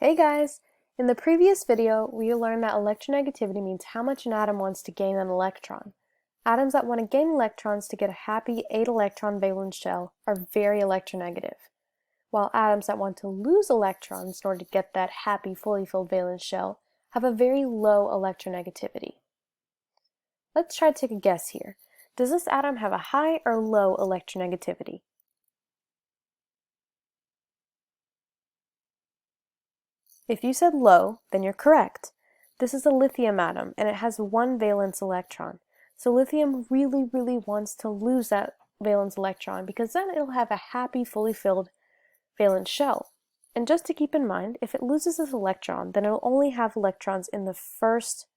Hey guys! In the previous video, we learned that electronegativity means how much an atom wants to gain an electron. Atoms that want to gain electrons to get a happy 8-electron valence shell are very electronegative, while atoms that want to lose electrons in order to get that happy fully filled valence shell have a very low electronegativity. Let's try to take a guess here. Does this atom have a high or low electronegativity? If you said low, then you're correct. This is a lithium atom, and it has one valence electron. So lithium really wants to lose that valence electron because then it'll have a happy, fully filled valence shell. And just to keep in mind, if it loses this electron, then it'll only have electrons in the first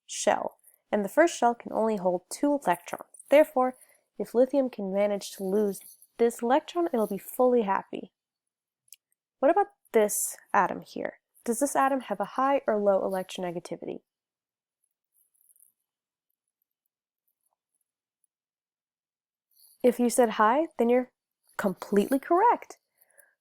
shell, and the first shell can only hold 2 electrons. Therefore, if lithium can manage to lose this electron, it'll be fully happy. What about this atom here? Does this atom have a high or low electronegativity? If you said high, then you're completely correct.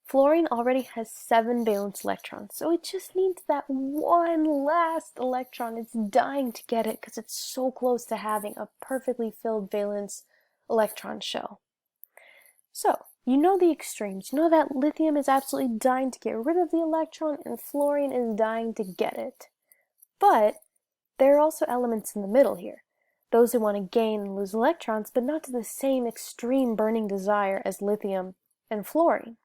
Fluorine already has 7 valence electrons, so it just needs that one last electron. It's dying to get it because it's so close to having a perfectly filled valence electron shell. So, you know the extremes. You know that lithium is absolutely dying to get rid of the electron and fluorine is dying to get it. But there are also elements in the middle here. Those who want to gain and lose electrons, but not to the same extreme burning desire as lithium and fluorine.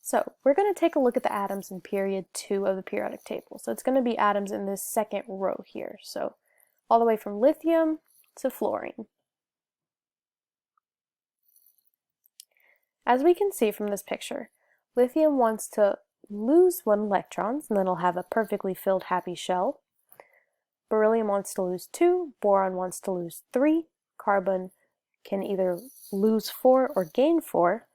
So we're going to take a look at the atoms in period 2 of the periodic table. So it's going to be atoms in this second row here. So all the way from lithium to fluorine. As we can see from this picture, lithium wants to lose 1 electron, and then it'll have a perfectly filled happy shell. Beryllium wants to lose 2, boron wants to lose 3, carbon can either lose 4 or gain 4,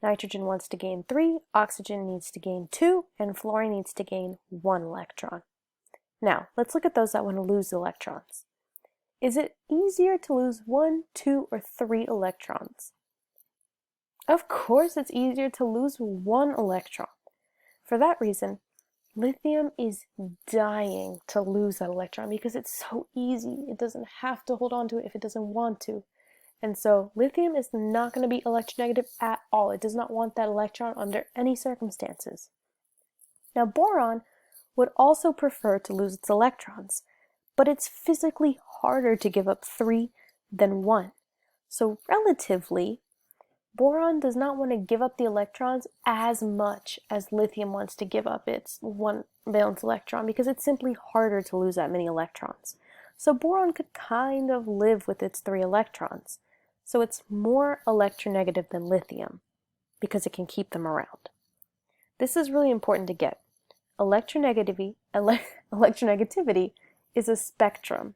nitrogen wants to gain 3, oxygen needs to gain 2, and fluorine needs to gain 1 electron. Now, let's look at those that want to lose electrons. Is it easier to lose 1, 2, or 3 electrons? Of course it's easier to lose 1 electron. For that reason, lithium is dying to lose that electron because it's so easy. It doesn't have to hold on to it if it doesn't want to. And so lithium is not going to be electronegative at all. It does not want that electron under any circumstances. Now boron would also prefer to lose its electrons, but it's physically harder to give up 3 than 1. So relatively, boron does not want to give up the electrons as much as lithium wants to give up its 1 valence electron because it's simply harder to lose that many electrons. So boron could kind of live with its 3 electrons. So it's more electronegative than lithium because it can keep them around. This is really important to get. Electronegativity is a spectrum.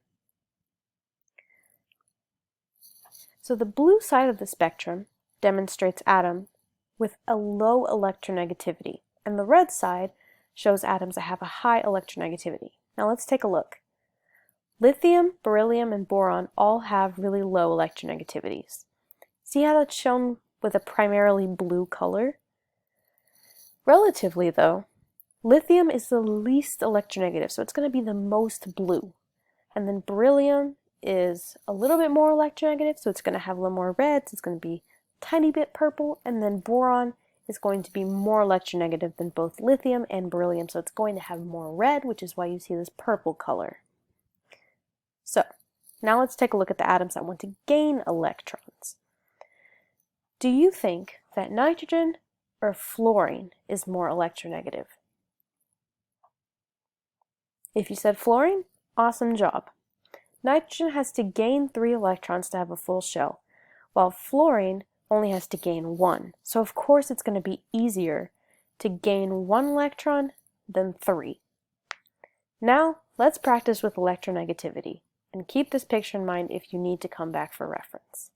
So the blue side of the spectrum demonstrates atom with a low electronegativity, and the red side shows atoms that have a high electronegativity. Now let's take a look. Lithium, beryllium, and boron all have really low electronegativities. See how that's shown with a primarily blue color? Relatively though, lithium is the least electronegative, so it's going to be the most blue. And then beryllium is a little bit more electronegative, so it's going to have a little more reds, it's going to be tiny bit purple, and then boron is going to be more electronegative than both lithium and beryllium, so it's going to have more red, which is why you see this purple color. So, now let's take a look at the atoms that want to gain electrons. Do you think that nitrogen or fluorine is more electronegative? If you said fluorine, awesome job. Nitrogen has to gain 3 electrons to have a full shell, while fluorine only has to gain 1. So of course it's going to be easier to gain 1 electron than 3. Now let's practice with electronegativity and keep this picture in mind if you need to come back for reference.